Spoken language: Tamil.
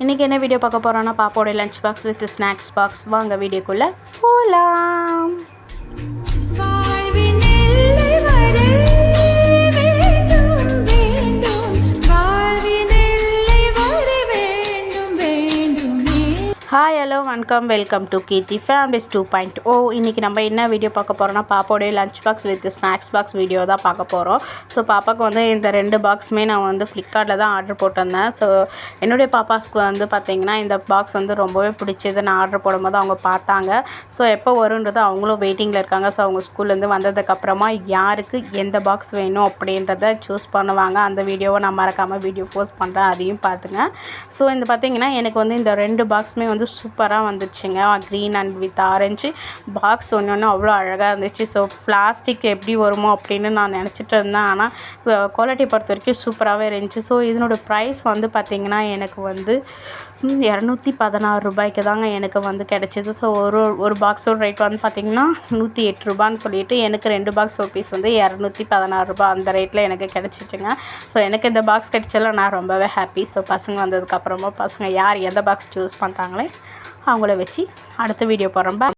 இன்றைக்கி என்ன வீடியோ பார்க்க போகிறோன்னா பாப்பாவோட lunch box with snacks box. வாங்க வீடியோக்குள்ளே போகலாம். ஹாய் ஹலோ வணக்கம், வெல்கம் டு கீர்த்தி ஃபேமிலிஸ் 2.0. இன்றைக்கி நம்ம என்ன வீடியோ பார்க்க போகிறோன்னா பாப்பாவோடைய lunch box with snacks box video தான் பார்க்க போகிறோம். ஸோ பாப்பாவுக்கு வந்து இந்த 2 பாக்ஸுமே நான் வந்து ஃப்ளிப்கார்ட்டில் தான் ஆர்டர் போட்டிருந்தேன். ஸோ என்னுடைய பாப்பாஸ்க்கு வந்து பார்த்திங்கன்னா இந்த பாக்ஸ் வந்து ரொம்பவே பிடிச்சது. நான் ஆர்டர் போடும்போது அவங்க பார்த்தாங்க. ஸோ எப்போ வருன்றது அவங்களும் வெயிட்டிங்கில் இருக்காங்க. ஸோ அவங்க ஸ்கூல்லேருந்து வந்ததுக்கப்புறமா யாருக்கு எந்த பாக்ஸ் வேணும் அப்படின்றத சூஸ் பண்ணுவாங்க. அந்த வீடியோவை நான் மறக்காமல் வீடியோ போஸ்ட் பண்ணுறேன், அதையும் பார்த்துங்க. ஸோ இந்த பார்த்திங்கன்னா எனக்கு வந்து இந்த 2 பாக்ஸுமே வந்து சூப்பராக வந்துச்சுங்க. Green and with orange box ஒன்று அவ்வளோ அழகாக இருந்துச்சு. ஸோ பிளாஸ்டிக் எப்படி வருமோ அப்படின்னு நான் நினச்சிட்டு இருந்தேன். ஆனால் குவாலிட்டி பொறுத்த வரைக்கும் சூப்பராகவே இருந்துச்சு. ஸோ இதனோட ப்ரைஸ் வந்து பார்த்திங்கன்னா எனக்கு வந்து 216 ரூபாய்க்கு தாங்க எனக்கு வந்து கிடச்சிது. ஸோ ஒரு பாக்ஸோட ரேட் வந்து பார்த்திங்கன்னா 108 ரூபான்னு சொல்லிட்டு எனக்கு 2 பாக்ஸ் ஒரு பீஸ் வந்து 216 ரூபா அந்த ரேட்டில் எனக்கு கிடச்சிச்சுங்க. ஸோ எனக்கு இந்த பாக்ஸ் கிடச்சதில் நான் ரொம்பவே ஹாப்பி. ஸோ பசங்க வந்ததுக்கப்புறமா பசங்க யார் எந்த பாக்ஸ் சூஸ் பண்ணுறாங்களே அவங்கள வச்சு அடுத்த வீடியோ போடுறோம்.